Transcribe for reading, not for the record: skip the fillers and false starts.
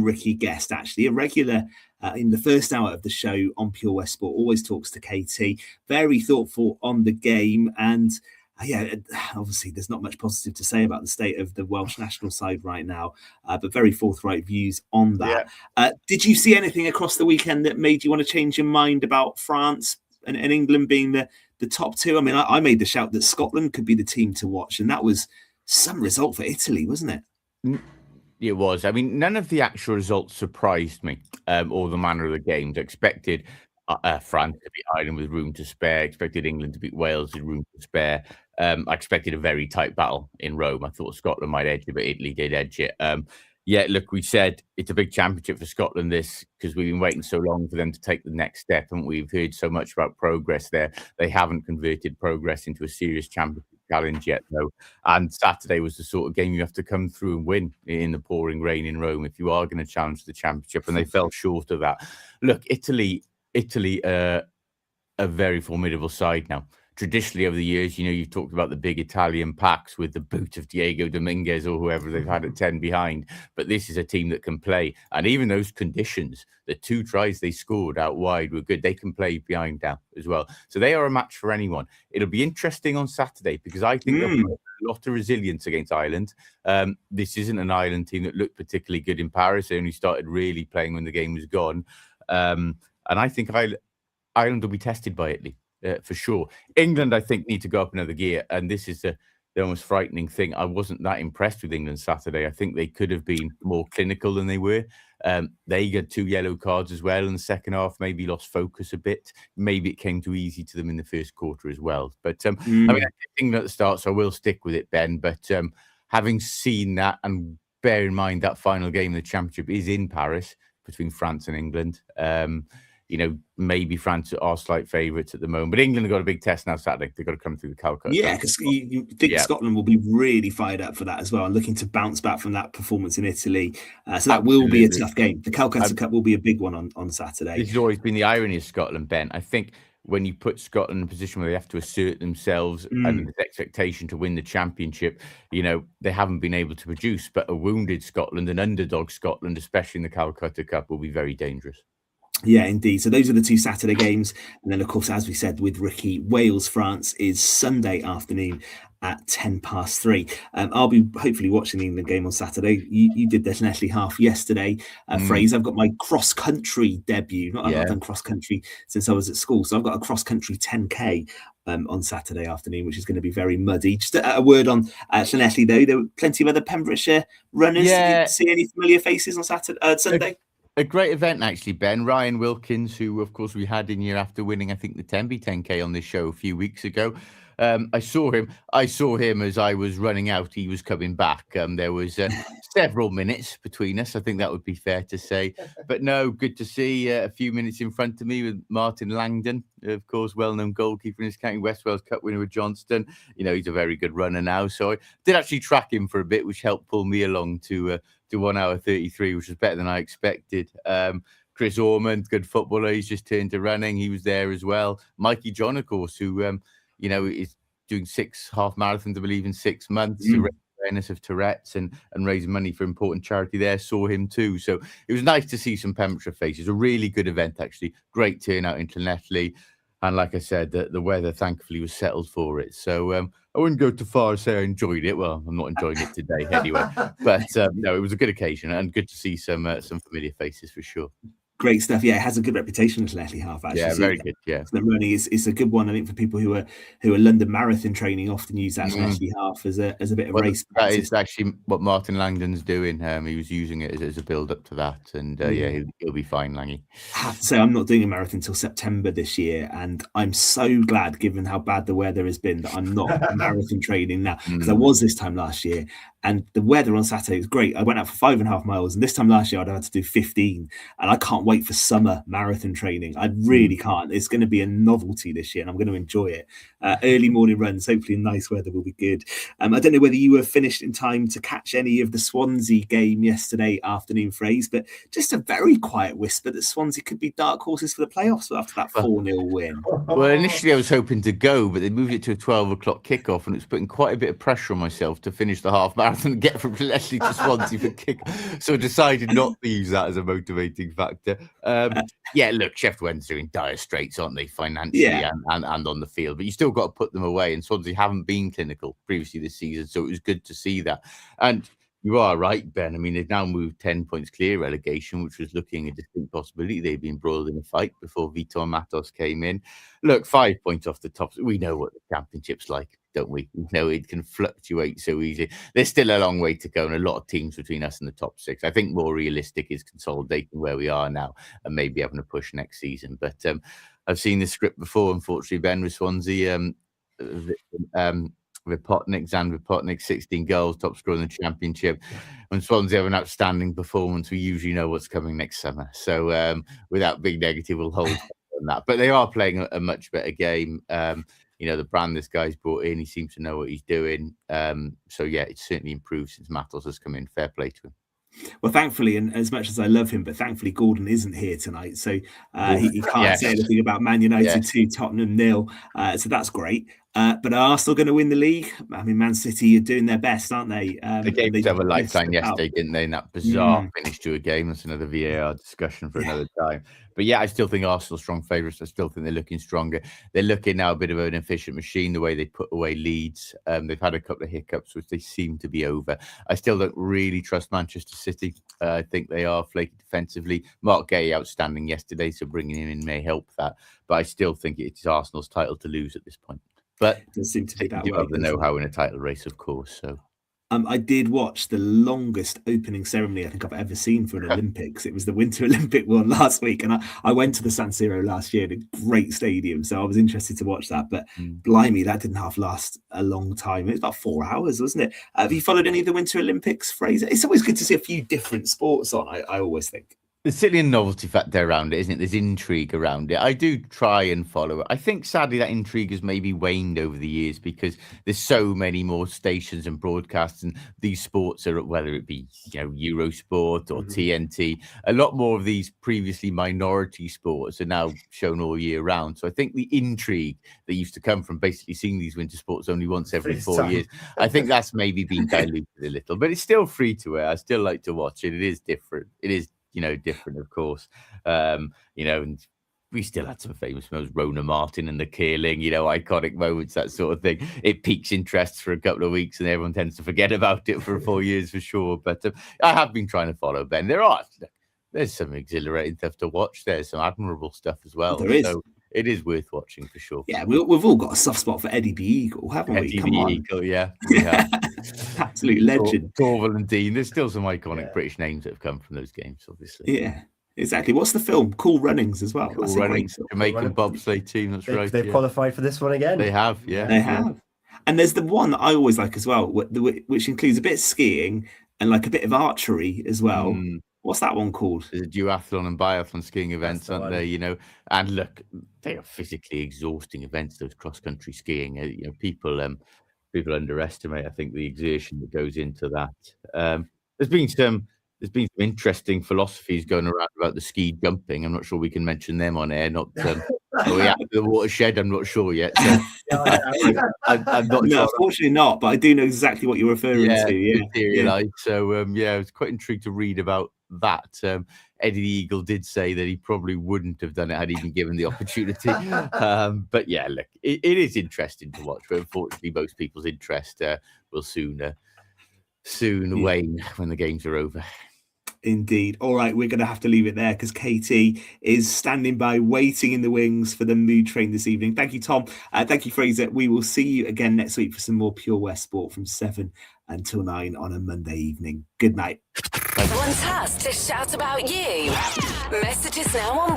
Ricky guest, actually, a regular in the first hour of the show on Pure West Sport, always talks to Katie, very thoughtful on the game. And yeah, obviously there's not much positive to say about the state of the Welsh national side right now, but very forthright views on that. Yeah. Did you see anything across the weekend that made you want to change your mind about France and England being the top two? I mean, I made the shout that Scotland could be the team to watch, and that was some result for Italy, wasn't it? It was. I mean, none of the actual results surprised me, or the manner of the games. I expected France to beat Ireland with room to spare. Expected England to beat Wales with room to spare. I expected a very tight battle in Rome. I thought Scotland might edge it, but Italy did edge it. Yeah, look, we said it's a big championship for Scotland, this, because we've been waiting so long for them to take the next step, and we've heard so much about progress there. They haven't converted progress into a serious championship challenge yet, though. And Saturday was the sort of game you have to come through and win in the pouring rain in Rome if you are going to challenge the championship, and they fell short of that. Look, Italy, a very formidable side now. Traditionally, over the years, you've talked about the big Italian packs with the boot of Diego Dominguez or whoever they've had at 10 behind. But this is a team that can play. And even those conditions, the 2 tries they scored out wide were good. They can play behind now as well. So they are a match for anyone. It'll be interesting on Saturday because I think they'll have a lot of resilience against Ireland. This isn't an Ireland team that looked particularly good in Paris. They only started really playing when the game was gone. And I think Ireland will be tested by Italy. For sure. England, I think, need to go up another gear. And this is the almost frightening thing. I wasn't that impressed with England Saturday. I think they could have been more clinical than they were. They got 2 yellow cards as well in the second half, maybe lost focus a bit. Maybe it came too easy to them in the first quarter as well. But I mean, I think England at the start, so I will stick with it, Ben. But having seen that, and bear in mind that final game of the championship is in Paris between France and England. Maybe France are slight favourites at the moment, but England have got a big test now Saturday. They've got to come through the Calcutta. Yeah, because you think Scotland will be really fired up for that as well, and looking to bounce back from that performance in Italy. So that will be a tough game. The Calcutta Cup will be a big one on Saturday. This has always been the irony of Scotland, Ben. I think when you put Scotland in a position where they have to assert themselves and the expectation to win the championship, they haven't been able to produce. But a wounded Scotland, an underdog Scotland, especially in the Calcutta Cup, will be very dangerous. Yeah, indeed. So those are the 2 Saturday games. And then, of course, as we said with Ricky, Wales-France is Sunday afternoon at 3:10. I'll be hopefully watching the England game on Saturday. You did the Llanelli half yesterday. Fraser, I've got my cross-country debut. I've not done cross-country since I was at school. So I've got a cross-country 10K on Saturday afternoon, which is going to be very muddy. Just a word on Llanelli, though. There were plenty of other Pembrokeshire runners. Did you see any familiar faces on Sunday? A great event, actually, Ben. Ryan Wilkins, who, of course, we had in year after winning, I think, the Tenby 10K on this show a few weeks ago. I saw him as I was running out. He was coming back. There was several minutes between us. I think that would be fair to say. But no, good to see a few minutes in front of me with Martin Langdon, of course, well-known goalkeeper in his County West Wales Cup winner with Johnston. He's a very good runner now. So I did actually track him for a bit, which helped pull me along to 1 hour 33, which was better than I expected. Chris Ormond, good footballer. He's just turned to running. He was there as well. Mikey John, of course, who, is doing 6 half marathons, I believe, in 6 months to raise awareness of Tourette's and raise money for important charity there. Saw him too. So it was nice to see some Pembrokeshire faces. A really good event, actually. Great turnout in Llanelli. And like I said, the weather, thankfully, was settled for it. So I wouldn't go too far as say I enjoyed it. Well, I'm not enjoying it today anyway. But no, it was a good occasion and good to see some familiar faces for sure. Great stuff. Yeah, it has a good reputation, Llanelli half, actually. Yeah, very good. Yeah, running is a good one. I think for people who are London Marathon training, often use that Llanelli half as a bit of race practice. That is actually what Martin Langdon's doing. He was using it as a build up to that, and he'll be fine, Langy. I have to say, I'm not doing a marathon until September this year, and I'm so glad, given how bad the weather has been, that I'm not marathon training now, because I was this time last year. And the weather on Saturday was great. I went out for 5.5 miles, and this time last year I'd had to do 15, and I can't wait wait for summer marathon training. I really can't. It's going to be a novelty this year, and I'm going to enjoy it. Early morning runs, hopefully in nice weather, will be good. I don't know whether you were finished in time to catch any of the Swansea game yesterday afternoon, Fraser, but just a very quiet whisper that Swansea could be dark horses for the playoffs after that 4-0 win. Well, initially I was hoping to go, but they moved it to a 12 o'clock kickoff, and it's putting quite a bit of pressure on myself to finish the half marathon and get from Llanelli to Swansea for kick. So I decided not to use that as a motivating factor. Yeah, look, Sheffield Wednesday are in dire straits, aren't they, financially and on the field? But you still got to put them away, and Swansea haven't been clinical previously this season, so it was good to see that. And you are right, Ben. I mean, they've now moved 10 points clear relegation, which was looking a distinct possibility. They'd been embroiled in a fight before Vitor Matos came in. Look, 5 points off the top. We know what the championship's like, don't we? We know it can fluctuate so easy. There's still a long way to go, and a lot of teams between us and the top six. I think more realistic is consolidating where we are now and maybe having a push next season. But I've seen this script before, unfortunately, Ben, with Swansea. Vipotnik, 16 goals, top scorer in the championship. When Swansea have an outstanding performance, we usually know what's coming next summer. So without being negative, we'll hold on that. But they are playing a much better game. The brand this guy's brought in, he seems to know what he's doing. So yeah, it's certainly improved since Matos has come in. Fair play to him. Well, thankfully, and as much as I love him, but thankfully Gordon isn't here tonight, so he can't say anything about Man United 2, Tottenham 0. So that's great. But are Arsenal going to win the league? I mean, Man City are doing their best, aren't they? They gave each other a lifetime yesterday, didn't they? In that bizarre finish to a game. That's another VAR discussion for another time. But yeah, I still think Arsenal strong favourites. I still think they're looking stronger. They're looking now a bit of an efficient machine, the way they put away leads. They've had a couple of hiccups, which they seem to be over. I still don't really trust Manchester City. I think they are flaky defensively. Mark Gay outstanding yesterday, so bringing him in may help that. But I still think it's Arsenal's title to lose at this point. But it does seem to be that way. You have the know-how in a title race, of course. So I did watch the longest opening ceremony I think I've ever seen for an Olympics. It was the Winter Olympic one last week, and I went to the San Siro last year, a great stadium, so I was interested to watch that. But blimey, that didn't half last a long time. It was about 4 hours, wasn't it? Have you followed any of the Winter Olympics, Fraser? It's always good to see a few different sports on, I always think. There's certainly a novelty factor around it, isn't it? There's intrigue around it. I do try and follow it. I think, sadly, that intrigue has maybe waned over the years because there's so many more stations and broadcasts, and these sports are, whether it be Eurosport or TNT, a lot more of these previously minority sports are now shown all year round. So I think the intrigue that used to come from basically seeing these winter sports only once every 4 years, I think that's maybe been diluted a little. But it's still free to air. I still like to watch it. It is different. It is different, of course. And we still had some famous moments, Rona Martin and the Keeling, iconic moments, that sort of thing. It piques interest for a couple of weeks and everyone tends to forget about it for 4 years for sure. But I have been trying to follow, Ben. There's some exhilarating stuff to watch. There's some admirable stuff as well. There is. So it is worth watching for sure. Yeah, we've all got a soft spot for Eddie B. Eagle, haven't we? Come on. Eagle, yeah. We have. Absolute legend. Torval and Dean. There's still some iconic British names that have come from those games, obviously. Yeah, exactly. What's the film? Cool Runnings as well. Cool Runnings, Jamaican bobsleigh team. That's right. They've qualified for this one again. They have, yeah. They have. And there's the one that I always like as well, which includes a bit of skiing and like a bit of archery as well. What's that one called? There's a duathlon and biathlon skiing events, aren't there? And look, they are physically exhausting events, those cross-country skiing. People underestimate, I think, the exertion that goes into that. There's been some interesting philosophies going around about the ski jumping. I'm not sure we can mention them on air. Not the watershed. I'm not sure yet. So I'm not sure. Unfortunately not. But I do know exactly what you're referring to. Yeah. So I was quite intrigued to read about that. Eddie the Eagle did say that he probably wouldn't have done it had he been given the opportunity. But yeah, look, it is interesting to watch. But unfortunately, most people's interest will soon wane when the games are over. Indeed. All right, we're going to have to leave it there because Katie is standing by, waiting in the wings for the mood train this evening. Thank you, Tom. Thank you, Fraser. We will see you again next week for some more Pure West Sport from 7 until 9 on a Monday evening. Good night. Wants us to shout about you. Messages now on